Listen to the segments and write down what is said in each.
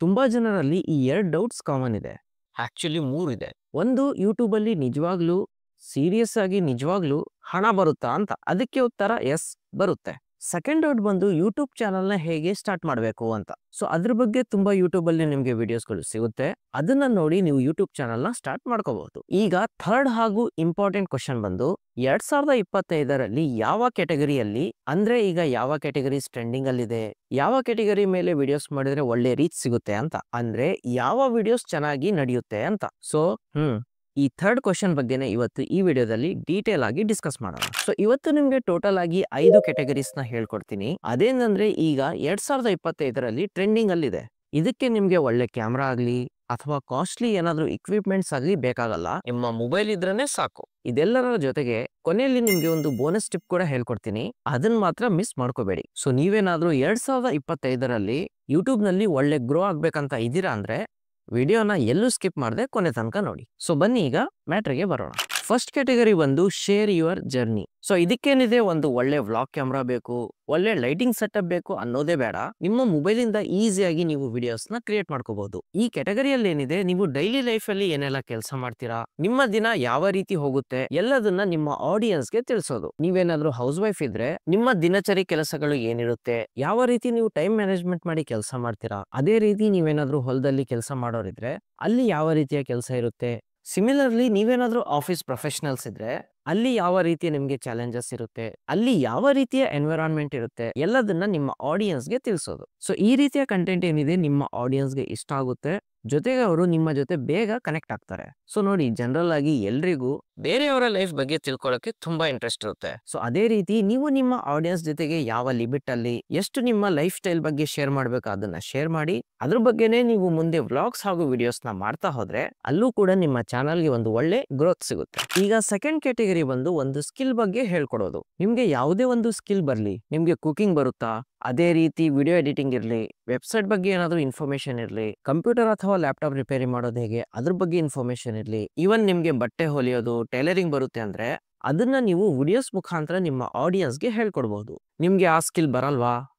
ತುಂಬಾ ಜನರಲ್ಲಿ ಈ 2 ಡೌಟ್ಸ್ ಕಾಮನ್ ಇದೆ. ಆಕ್ಚುಲಿ 3 ಇದೆ. ಒಂದು, ಯೂಟ್ಯೂಬ್ ಅಲ್ಲಿ ನಿಜವಾಗ್ಲೂ ಸೀರಿಯಸ್ ಆಗಿ ನಿಜವಾಗ್ಲೂ ಹಣ ಬರುತ್ತಾ ಅಂತ. ಅದಕ್ಕೆ ಉತ್ತರ ಎಸ್, ಬರುತ್ತೆ. ಸೆಕೆಂಡ್ ಡೌಟ್ ಬಂದು ಯೂಟ್ಯೂಬ್ ಚಾನಲ್ ನ ಹೇಗೆ ಸ್ಟಾರ್ಟ್ ಮಾಡಬೇಕು ಅಂತ. ಸೊ ಅದ್ರ ಬಗ್ಗೆ ತುಂಬಾ ಯೂಟ್ಯೂಬ್ ಅಲ್ಲಿ ನಿಮ್ಗೆ ವಿಡಿಯೋಸ್ಗಳು ಸಿಗುತ್ತೆ. ಅದನ್ನ ನೋಡಿ ನೀವು ಯೂಟ್ಯೂಬ್ ಚಾನಲ್ ನ ಸ್ಟಾರ್ಟ್ ಮಾಡ್ಕೋಬಹುದು. ಈಗ ಥರ್ಡ್ ಹಾಗೂ ಇಂಪಾರ್ಟೆಂಟ್ ಕ್ವಶನ್ ಬಂದು 2025ರಲ್ಲಿ ಯಾವ ಕ್ಯಾಟಗರಿಯಲ್ಲಿ, ಅಂದ್ರೆ ಈಗ ಯಾವ ಕ್ಯಾಟಗರೀಸ್ ಟ್ರೆಂಡಿಂಗ್ ಅಲ್ಲಿ ಇದೆ, ಯಾವ ಕ್ಯಾಟಗರಿ ಮೇಲೆ ವಿಡಿಯೋಸ್ ಮಾಡಿದ್ರೆ ಒಳ್ಳೆ ರೀಚ್ ಸಿಗುತ್ತೆ ಅಂತ, ಅಂದ್ರೆ ಯಾವ ವಿಡಿಯೋಸ್ ಚೆನ್ನಾಗಿ ನಡೆಯುತ್ತೆ ಅಂತ. ಸೊ ಈ ಥರ್ಡ್ ಕ್ವಶನ್ ಬಗ್ಗೆನೇ ಇವತ್ತು ಈ ವಿಡಿಯೋದಲ್ಲಿ ಡೀಟೇಲ್ ಆಗಿ ಡಿಸ್ಕಸ್ ಮಾಡೋಣ. ಸೊ ಇವತ್ತು ನಿಮ್ಗೆ ಟೋಟಲ್ ಆಗಿ 5 ಕ್ಯಾಟಗರೀಸ್ ನ ಹೇಳ್ಕೊಡ್ತೀನಿ. ಅದೇನಂದ್ರೆ ಈಗ 2025ರಲ್ಲಿ ಟ್ರೆಂಡಿಂಗ್ ಅಲ್ಲಿ ಇದೆ. ಇದಕ್ಕೆ ನಿಮ್ಗೆ ಒಳ್ಳೆ ಕ್ಯಾಮ್ರಾ ಆಗ್ಲಿ ಅಥವಾ ಕಾಸ್ಟ್ಲಿ ಏನಾದ್ರೂ ಇಕ್ವಿಪ್ಮೆಂಟ್ಸ್ ಆಗ್ಲಿ ಬೇಕಾಗಲ್ಲ. ನಿಮ್ಮ ಮೊಬೈಲ್ ಇದ್ರೇನೆ ಸಾಕು. ಇದೆಲ್ಲರ ಜೊತೆಗೆ ಕೊನೆಯಲ್ಲಿ ನಿಮ್ಗೆ ಒಂದು ಬೋನಸ್ ಟಿಪ್ ಕೂಡ ಹೇಳ್ಕೊಡ್ತೀನಿ. ಅದನ್ನ ಮಾತ್ರ ಮಿಸ್ ಮಾಡ್ಕೋಬೇಡಿ. ಸೊ ನೀವೇನಾದ್ರೂ 2025ರಲ್ಲಿ ಯೂಟ್ಯೂಬ್ ನಲ್ಲಿ ಒಳ್ಳೆ ಗ್ರೋ ಆಗ್ಬೇಕಂತ ಇದ್ದೀರಾ ಅಂದ್ರೆ ವಿಡಿಯೋನ ಎಲ್ಲೂ ಸ್ಕಿಪ್ ಮಾಡದೆ ಕೊನೆ ತನಕ ನೋಡಿ. ಸೊ ಬನ್ನಿ ಈಗ ಮ್ಯಾಟ್ರಿಗೆ ಬರೋಣ. ಫಸ್ಟ್ ಕ್ಯಾಟಗರಿ ಬಂದು ಶೇರ್ ಯುವರ್ ಜರ್ನಿ. ಸೊ ಇದಕ್ಕೇನಿದೆ, ಒಂದು ಒಳ್ಳೆ ವ್ಲಾಗ್ ಕ್ಯಾಮ್ರಾ ಬೇಕು, ಒಳ್ಳೆ ಲೈಟಿಂಗ್ ಸೆಟಪ್ ಬೇಕು ಅನ್ನೋದೇ ಬೇಡ. ನಿಮ್ಮ ಮೊಬೈಲ್ ಇಂದ ಈಸಿಯಾಗಿ ನೀವು ವಿಡಿಯೋಸ್ ನ ಕ್ರಿಯೇಟ್ ಮಾಡ್ಕೋಬಹುದು. ಈ ಕ್ಯಾಟಗರಿಯಲ್ಲಿ ಏನಿದೆ, ನೀವು ಡೈಲಿ ಲೈಫ್ ಅಲ್ಲಿ ಏನೆಲ್ಲ ಕೆಲಸ ಮಾಡ್ತೀರಾ, ನಿಮ್ಮ ದಿನ ಯಾವ ರೀತಿ ಹೋಗುತ್ತೆ ಎಲ್ಲದನ್ನ ನಿಮ್ಮ ಆಡಿಯನ್ಸ್ ಗೆ ತಿಳಿಸೋದು. ನೀವೇನಾದ್ರೂ ಹೌಸ್ ವೈಫ್ ಇದ್ರೆ ನಿಮ್ಮ ದಿನಚರಿ ಕೆಲಸಗಳು ಏನಿರುತ್ತೆ, ಯಾವ ರೀತಿ ನೀವು ಟೈಮ್ ಮ್ಯಾನೇಜ್ಮೆಂಟ್ ಮಾಡಿ ಕೆಲಸ ಮಾಡ್ತೀರಾ, ಅದೇ ರೀತಿ ನೀವೇನಾದ್ರೂ ಹೊಲದಲ್ಲಿ ಕೆಲಸ ಮಾಡೋರಿದ್ರೆ ಅಲ್ಲಿ ಯಾವ ರೀತಿಯ ಕೆಲಸ ಇರುತ್ತೆ. ಸಿಮಿಲರ್ಲಿ ನೀವೇನಾದ್ರೂ ಆಫೀಸ್ ಪ್ರೊಫೆಷನಲ್ಸ್ ಇದ್ರೆ ಅಲ್ಲಿ ಯಾವ ರೀತಿಯ ನಿಮ್ಗೆ ಚಾಲೆಂಜಸ್ ಇರುತ್ತೆ, ಅಲ್ಲಿ ಯಾವ ರೀತಿಯ ಎನ್ವಿರಾನ್ಮೆಂಟ್ ಇರುತ್ತೆ, ಎಲ್ಲದನ್ನ ನಿಮ್ಮ ಆಡಿಯನ್ಸ್ಗೆ ತಿಳಿಸೋದು. ಸೊ ಈ ರೀತಿಯ ಕಂಟೆಂಟ್ ಏನಿದೆ ನಿಮ್ಮ ಆಡಿಯನ್ಸ್ಗೆ ಇಷ್ಟ ಆಗುತ್ತೆ, ಜೊತೆಗೆ ಅವರು ನಿಮ್ಮ ಜೊತೆ ಬೇಗ ಕನೆಕ್ಟ್ ಆಗ್ತಾರೆ. ಸೊ ನೋಡಿ, ಜನರಲ್ ಆಗಿ ಎಲ್ರಿಗೂ ಬೇರೆಯವರ ಲೈಫ್ ಬಗ್ಗೆ ತಿಳ್ಕೊಳ್ಳೋಕೆ ತುಂಬಾ ಇಂಟ್ರೆಸ್ಟ್ ಇರುತ್ತೆ. ಸೊ ಅದೇ ರೀತಿ ನೀವು ನಿಮ್ಮ ಆಡಿಯನ್ಸ್ ಜೊತೆಗೆ ಯಾವ ಲಿಮಿಟ್ ಅಲ್ಲಿ ಎಷ್ಟು ನಿಮ್ಮ ಲೈಫ್ ಸ್ಟೈಲ್ ಬಗ್ಗೆ ಶೇರ್ ಮಾಡ್ಬೇಕು ಅದನ್ನ ಶೇರ್ ಮಾಡಿ, ಅದ್ರ ಬಗ್ಗೆನೇ ನೀವು ಮುಂದೆ ವ್ಲಾಗ್ಸ್ ಹಾಗೂ ವಿಡಿಯೋಸ್ ನ ಮಾಡ್ತಾ ಹೋದ್ರೆ ಅಲ್ಲೂ ಕೂಡ ನಿಮ್ಮ ಚಾನಲ್ಗೆ ಒಂದು ಒಳ್ಳೆ ಗ್ರೋತ್ ಸಿಗುತ್ತೆ. ಈಗ ಸೆಕೆಂಡ್ ಕ್ಯಾಟಗರಿ ಬಂದು ಒಂದು ಸ್ಕಿಲ್ ಬಗ್ಗೆ ಹೇಳ್ಕೊಡೋದು. ನಿಮ್ಗೆ ಯಾವುದೇ ಒಂದು ಸ್ಕಿಲ್ ಬರ್ಲಿ, ನಿಮ್ಗೆ ಕುಕಿಂಗ್ ಬರುತ್ತಾ, ಅದೇ ರೀತಿ ವಿಡಿಯೋ ಎಡಿಟಿಂಗ್ ಇರಲಿ, ವೆಬ್ಸೈಟ್ ಬಗ್ಗೆ ಏನಾದರೂ ಇನ್ಫಾರ್ಮೇಶನ್ ಇರಲಿ, ಕಂಪ್ಯೂಟರ್ ಅಥವಾ ಲ್ಯಾಪ್ಟಾಪ್ ರಿಪೇರಿ ಮಾಡೋದು ಹೇಗೆ ಅದ್ರ ಬಗ್ಗೆ ಇನ್ಫಾರ್ಮೇಶನ್ ಇರಲಿ, ಈವನ್ ನಿಮ್ಗೆ ಬಟ್ಟೆ ಹೊಲಿಯೋದು, ಟೈಲರಿಂಗ್ ಬರುತ್ತೆ ಅಂದ್ರೆ ಅದನ್ನ ನೀವು ವಿಡಿಯೋಸ್ ಮುಖಾಂತರ ನಿಮ್ಮ ಆಡಿಯನ್ಸ್ಗೆ ಹೇಳ್ಕೊಡ್ಬಹುದು. ನಿಮ್ಗೆ ಆ ಸ್ಕಿಲ್ ಬರಲ್ವಾ,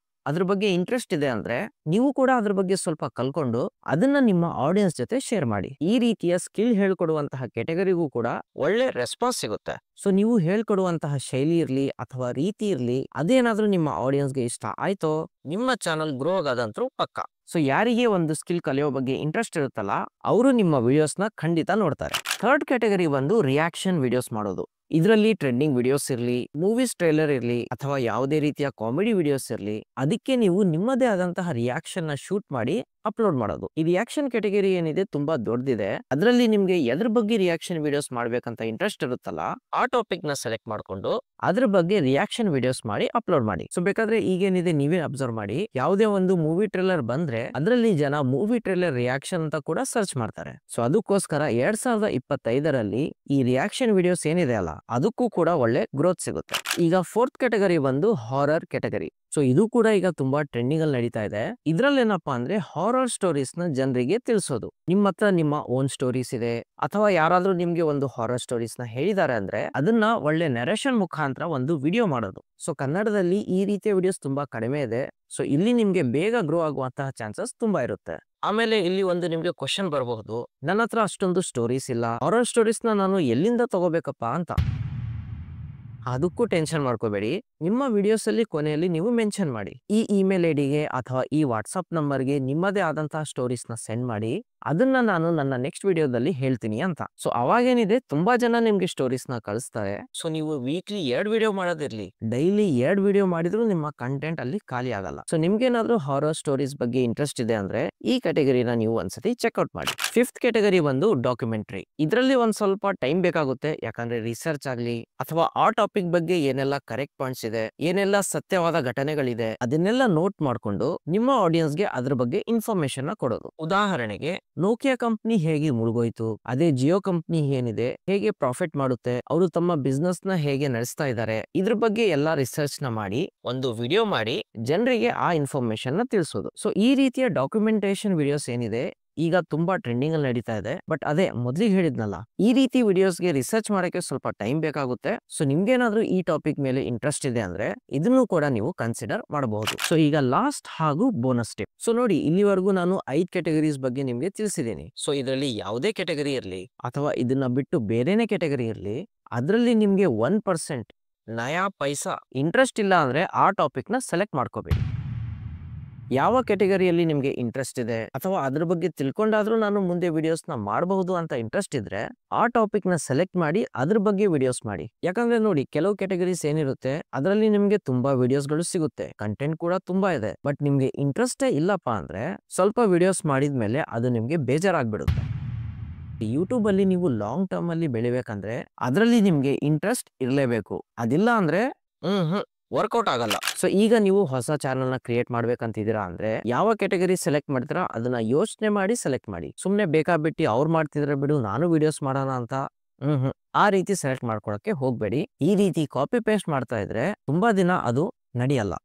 ಅದ್ರ ಬಗ್ಗೆ ಇಂಟ್ರೆಸ್ಟ್ ಇದೆ ಅಂದ್ರೆ ನೀವು ಕೂಡ ಅದ್ರ ಬಗ್ಗೆ ಸ್ವಲ್ಪ ಕಲ್ಕೊಂಡು ಅದನ್ನ ನಿಮ್ಮ ಆಡಿಯನ್ಸ್ ಜೊತೆ ಶೇರ್ ಮಾಡಿ. ಈ ರೀತಿಯ ಸ್ಕಿಲ್ ಹೇಳ್ಕೊಡುವಂತಹ ಕ್ಯಾಟಗರಿಗೂ ಕೂಡ ಒಳ್ಳೆ ರೆಸ್ಪಾನ್ಸ್ ಸಿಗುತ್ತೆ. ಸೊ ನೀವು ಹೇಳ್ಕೊಡುವಂತಹ ಶೈಲಿ ಇರ್ಲಿ ಅಥವಾ ರೀತಿ ಇರ್ಲಿ, ಅದೇನಾದ್ರೂ ನಿಮ್ಮ ಆಡಿಯನ್ಸ್ಗೆ ಇಷ್ಟ ಆಯ್ತೋ ನಿಮ್ಮ ಚಾನಲ್ ಗ್ರೋ ಆಗೋದಂತೂ ಪಕ್ಕ. ಸೊ ಯಾರಿಗೆ ಒಂದು ಸ್ಕಿಲ್ ಕಲಿಯೋ ಬಗ್ಗೆ ಇಂಟ್ರೆಸ್ಟ್ ಇರುತ್ತಲ್ಲ ಅವರು ನಿಮ್ಮ ವಿಡಿಯೋಸ್ ನ ಖಂಡಿತ ನೋಡ್ತಾರೆ. ಥರ್ಡ್ ಕ್ಯಾಟಗರಿ ಬಂದು ರಿಯಾಕ್ಷನ್ ವಿಡಿಯೋಸ್ ಮಾಡೋದು. ಇದರಲ್ಲಿ ಟ್ರೆಂಡಿಂಗ್ ವಿಡಿಯೋಸ್ ಇರಲಿ, ಮೂವೀಸ್ ಟ್ರೈಲರ್ ಇರಲಿ ಅಥವಾ ಯಾವುದೇ ರೀತಿಯ ಕಾಮಿಡಿ ವಿಡಿಯೋಸ್ ಇರಲಿ, ಅದಕ್ಕೆ ನೀವು ನಿಮ್ಮದೇ ಆದಂತಹ ರಿಯಾಕ್ಷನ್ ನ ಶೂಟ್ ಮಾಡಿ ಅಪ್ಲೋಡ್ ಮಾಡೋದು. ಈ ರಿಯಾಕ್ಷನ್ ಕ್ಯಾಟಗರಿ ಏನಿದೆ ತುಂಬಾ ದೊಡ್ಡದಿದೆ. ಅದರಲ್ಲಿ ನಿಮ್ಗೆ ಎದ್ರ ಬಗ್ಗೆ ರಿಯಾಕ್ಷನ್ ವಿಡಿಯೋಸ್ ಮಾಡ್ಬೇಕಂತ ಇಂಟ್ರೆಸ್ಟ್ ಇರುತ್ತಲ್ಲ ಆ ಟಾಪಿಕ್ ನ ಸೆಲೆಕ್ಟ್ ಮಾಡ್ಕೊಂಡು ಅದ್ರ ಬಗ್ಗೆ ರಿಯಾಕ್ಷನ್ ವಿಡಿಯೋಸ್ ಮಾಡಿ ಅಪ್ಲೋಡ್ ಮಾಡಿ. ಸೊ ಬೇಕಾದ್ರೆ ಈಗೇನಿದೆ ನೀವೇ ಅಬ್ಸರ್ವ್ ಮಾಡಿ, ಯಾವುದೇ ಒಂದು ಮೂವಿ ಟ್ರೇಲರ್ ಬಂದ್ರೆ ಅದರಲ್ಲಿ ಜನ ಮೂವಿ ಟ್ರೇಲರ್ ರಿಯಾಕ್ಷನ್ ಅಂತ ಕೂಡ ಸರ್ಚ್ ಮಾಡ್ತಾರೆ. ಸೊ ಅದಕ್ಕೋಸ್ಕರ 2025ರಲ್ಲಿ ಈ ರಿಯಾಕ್ಷನ್ ವಿಡಿಯೋಸ್ ಏನಿದೆ ಅಲ್ಲ ಅದಕ್ಕೂ ಕೂಡ ಒಳ್ಳೆ ಗ್ರೋತ್ ಸಿಗುತ್ತೆ. ಈಗ ಫೋರ್ತ್ ಕ್ಯಾಟಗರಿ ಬಂದು ಹಾರರ್ ಕ್ಯಾಟಗರಿ. ಸೊ ಇದು ಕೂಡ ಈಗ ತುಂಬಾ ಟ್ರೆಂಡಿಂಗ್ ಅಲ್ಲಿ ನಡೀತಾ ಇದೆ. ಇದ್ರಲ್ಲಿ ಏನಪ್ಪಾ ಅಂದ್ರೆ ಹಾರರ್ ಸ್ಟೋರೀಸ್ ನ ಜನರಿಗೆ ತಿಳಿಸೋದು. ನಿಮ್ಮ ಹತ್ರ ನಿಮ್ಮ ಓನ್ ಸ್ಟೋರೀಸ್ ಇದೆ ಅಥವಾ ಯಾರಾದ್ರೂ ನಿಮ್ಗೆ ಒಂದು ಹಾರರ್ ಸ್ಟೋರೀಸ್ ನ ಹೇಳಿದ್ದಾರೆ ಅಂದ್ರೆ ಅದನ್ನ ಒಳ್ಳೆ ನರೇಷನ್ ಮುಖಾಂತರ ಒಂದು ವಿಡಿಯೋ ಮಾಡೋದು. ಸೊ ಕನ್ನಡದಲ್ಲಿ ಈ ರೀತಿಯ ವಿಡಿಯೋಸ್ ತುಂಬಾ ಕಡಿಮೆ ಇದೆ. ಸೊ ಇಲ್ಲಿ ನಿಮ್ಗೆ ಬೇಗ ಗ್ರೋ ಆಗುವಂತಹ ಚಾನ್ಸಸ್ ತುಂಬಾ ಇರುತ್ತೆ. ಆಮೇಲೆ ಇಲ್ಲಿ ಒಂದು ನಿಮ್ಗೆ ಕ್ವಶನ್ ಬರಬಹುದು, ನನ್ನ ಹತ್ರ ಅಷ್ಟೊಂದು ಸ್ಟೋರೀಸ್ ಇಲ್ಲ, ಹಾರರ್ ಸ್ಟೋರೀಸ್ ನ ನಾನು ಎಲ್ಲಿಂದ ತಗೋಬೇಕಪ್ಪ ಅಂತ. ಅದಕ್ಕೂ ಟೆನ್ಷನ್ ಮಾಡ್ಕೋಬೇಡಿ. ನಿಮ್ಮ ವಿಡಿಯೋಸ್ ಅಲ್ಲಿ ಕೊನೆಯಲ್ಲಿ ನೀವು ಮೆನ್ಷನ್ ಮಾಡಿ, ಈ ಇಮೇಲ್ ಐಡಿಗೆ ಅಥವಾ ಈ ವಾಟ್ಸ್ಆಪ್ ನಂಬರ್ಗೆ ನಿಮ್ಮದೇ ಆದಂತಹ ಸ್ಟೋರೀಸ್ ನ ಸೆಂಡ್ ಮಾಡಿ, ಅದನ್ನ ನಾನು ನನ್ನ ನೆಕ್ಸ್ಟ್ ವಿಡಿಯೋದಲ್ಲಿ ಹೇಳ್ತೀನಿ ಅಂತ. ಸೊ ಅವಾಗೇನಿದೆ ತುಂಬಾ ಜನ ನಿಮ್ಗೆ ಸ್ಟೋರೀಸ್ ನ ಕಳಿಸ್ತಾರೆ. ಸೊ ನೀವು ವೀಕ್ಲಿ 2 ವಿಡಿಯೋ ಮಾಡೋದಿರ್ಲಿ, ಡೈಲಿ 2 ವಿಡಿಯೋ ಮಾಡಿದ್ರು ನಿಮ್ಮ ಕಂಟೆಂಟ್ ಅಲ್ಲಿ ಖಾಲಿ ಆಗಲ್ಲ. ಸೊ ನಿಮ್ಗೇನಾದ್ರೂ ಹಾರರ್ ಸ್ಟೋರೀಸ್ ಬಗ್ಗೆ ಇಂಟ್ರೆಸ್ಟ್ ಇದೆ ಅಂದ್ರೆ ಈ ಕ್ಯಾಟಗರಿನ ನೀವು ಒಂದ್ಸತಿ ಚೆಕ್ಔಟ್ ಮಾಡಿ. ಫಿಫ್ತ್ ಕ್ಯಾಟಗರಿ ಬಂದು ಡಾಕ್ಯುಮೆಂಟ್ರಿ. ಇದರಲ್ಲಿ ಒಂದ್ ಸ್ವಲ್ಪ ಟೈಮ್ ಬೇಕಾಗುತ್ತೆ, ಯಾಕಂದ್ರೆ ರಿಸರ್ಚ್ ಆಗ್ಲಿ ಅಥವಾ ಆ ಟಾಪಿಕ್ ಬಗ್ಗೆ ಏನೆಲ್ಲ ಕರೆಕ್ಟ್ ಪಾಯಿಂಟ್ಸ್ ಇದೆ, ಏನೆಲ್ಲ ಸತ್ಯವಾದ ಘಟನೆಗಳಿದೆ ಅದನ್ನೆಲ್ಲ ನೋಟ್ ಮಾಡ್ಕೊಂಡು ನಿಮ್ಮ ಆಡಿಯನ್ಸ್ಗೆ ಅದ್ರ ಬಗ್ಗೆ ಇನ್ಫಾರ್ಮೇಶನ್ ನ ಕೊಡೋದು. ಉದಾಹರಣೆಗೆ ನೋಕಿಯಾ ಕಂಪ್ನಿ ಹೇಗೆ ಮುಳುಗೋಯ್ತು, ಅದೇ ಜಿಯೋ ಕಂಪ್ನಿ ಏನಿದೆ ಹೇಗೆ ಪ್ರಾಫಿಟ್ ಮಾಡುತ್ತೆ, ಅವರು ತಮ್ಮ ಬಿಸ್ನೆಸ್ ನ ಹೇಗೆ ನಡೆಸ್ತಾ ಇದ್ದಾರೆ, ಇದ್ರ ಬಗ್ಗೆ ಎಲ್ಲಾ ರಿಸರ್ಚ್ ನ ಮಾಡಿ ಒಂದು ವಿಡಿಯೋ ಮಾಡಿ ಜನರಿಗೆ ಆ ಇನ್ಫಾರ್ಮೇಶನ್ ನ ತಿಳಿಸೋದು. ಸೊ ಈ ರೀತಿಯ ಡಾಕ್ಯುಮೆಂಟೇಶನ್ ವಿಡಿಯೋಸ್ ಏನಿದೆ ಈಗ ತುಂಬಾ ಟ್ರೆಂಡಿಂಗ್ ಅಲ್ಲಿ ನಡೀತಾ ಇದೆ. ಬಟ್ ಅದೇ ಮೊದ್ಲಿಗೆ ಹೇಳಿದ್ನಲ್ಲ, ಈ ರೀತಿ ವಿಡಿಯೋಸ್ಗೆ ರಿಸರ್ಚ್ ಮಾಡಕ್ಕೆ ಸ್ವಲ್ಪ ಟೈಮ್ ಬೇಕಾಗುತ್ತೆ. ಸೊ ನಿಮ್ಗೇನಾದ್ರೂ ಈ ಟಾಪಿಕ್ ಮೇಲೆ ಇಂಟ್ರೆಸ್ಟ್ ಇದೆ ಅಂದ್ರೆ ಇದನ್ನು ಕೂಡ ನೀವು ಕನ್ಸಿಡರ್ ಮಾಡಬಹುದು. ಸೊ ಈಗ ಲಾಸ್ಟ್ ಹಾಗೂ ಬೋನಸ್ ಟಿಪ್. ಸೊ ನೋಡಿ, ಇಲ್ಲಿವರೆಗೂ ನಾನು 5 ಕ್ಯಾಟಗರೀಸ್ ಬಗ್ಗೆ ನಿಮ್ಗೆ ತಿಳಿಸಿದ್ದೀನಿ. ಸೊ ಇದರಲ್ಲಿ ಯಾವುದೇ ಕ್ಯಾಟಗರಿ ಇರಲಿ ಅಥವಾ ಇದನ್ನ ಬಿಟ್ಟು ಬೇರೆನೇ ಕ್ಯಾಟಗರಿ ಇರಲಿ, ಅದರಲ್ಲಿ ನಿಮ್ಗೆ 1% ನಯಾ ಪೈಸಾ ಇಂಟ್ರೆಸ್ಟ್ ಇಲ್ಲ ಅಂದ್ರೆ ಆ ಟಾಪಿಕ್ ನ ಸೆಲೆಕ್ಟ್ ಮಾಡ್ಕೋಬೇಡಿ. ಯಾವ ಕ್ಯಾಟಗರಿಯಲ್ಲಿ ನಿಮ್ಗೆ ಇಂಟ್ರೆಸ್ಟ್ ಇದೆ ಅಥವಾ ಅದ್ರ ಬಗ್ಗೆ ತಿಳ್ಕೊಂಡಾದ್ರೂ ನಾನು ಮುಂದೆ ವಿಡಿಯೋಸ್ ನ ಮಾಡಬಹುದು ಅಂತ ಇಂಟ್ರೆಸ್ಟ್ ಇದ್ರೆ ಆ ಟಾಪಿಕ್ ನ ಸೆಲೆಕ್ಟ್ ಮಾಡಿ ಅದ್ರ ಬಗ್ಗೆ ವಿಡಿಯೋಸ್ ಮಾಡಿ. ಯಾಕಂದ್ರೆ ನೋಡಿ, ಕೆಲವು ಕ್ಯಾಟಗರೀಸ್ ಏನಿರುತ್ತೆ ಅದರಲ್ಲಿ ನಿಮ್ಗೆ ತುಂಬಾ ವಿಡಿಯೋಸ್ಗಳು ಸಿಗುತ್ತೆ, ಕಂಟೆಂಟ್ ಕೂಡ ತುಂಬಾ ಇದೆ. ಬಟ್ ನಿಮ್ಗೆ ಇಂಟ್ರೆಸ್ಟೇ ಇಲ್ಲಪ್ಪ ಅಂದ್ರೆ ಸ್ವಲ್ಪ ವಿಡಿಯೋಸ್ ಮಾಡಿದ್ಮೇಲೆ ಅದು ನಿಮ್ಗೆ ಬೇಜಾರಾಗ್ಬಿಡುತ್ತೆ. ಯೂಟ್ಯೂಬ್ ಅಲ್ಲಿ ನೀವು ಲಾಂಗ್ ಟರ್ಮ್ ಅಲ್ಲಿ ಬೆಳಿಬೇಕಂದ್ರೆ ಅದರಲ್ಲಿ ನಿಮ್ಗೆ ಇಂಟ್ರೆಸ್ಟ್ ಇರಲೇಬೇಕು. ಅದಿಲ್ಲ ಅಂದ್ರೆ ವರ್ಕೌಟ್ ಆಗಲ್ಲ. ಸೊ ಈಗ ನೀವು ಹೊಸ ಚಾನಲ್ ನ ಕ್ರಿಯೇಟ್ ಮಾಡ್ಬೇಕಂತಿದ್ದೀರಾ ಅಂದ್ರೆ ಯಾವ ಕ್ಯಾಟಗರಿ ಸೆಲೆಕ್ಟ್ ಮಾಡ್ತೀರಾ ಅದನ್ನ ಯೋಚನೆ ಮಾಡಿ ಸೆಲೆಕ್ಟ್ ಮಾಡಿ. ಸುಮ್ನೆ ಬೇಕಾಬಿಟ್ಟು ಅವ್ರು ಮಾಡ್ತಿದ್ರೆ ಬಿಡು ನಾನು ವಿಡಿಯೋಸ್ ಮಾಡೋಣ ಅಂತ ಆ ರೀತಿ ಸೆಲೆಕ್ಟ್ ಮಾಡ್ಕೊಳಕ್ಕೆ ಹೋಗ್ಬೇಡಿ. ಈ ರೀತಿ ಕಾಪಿ ಪೇಸ್ಟ್ ಮಾಡ್ತಾ ಇದ್ರೆ ತುಂಬಾ ದಿನ ಅದು ನಡೆಯಲ್ಲ.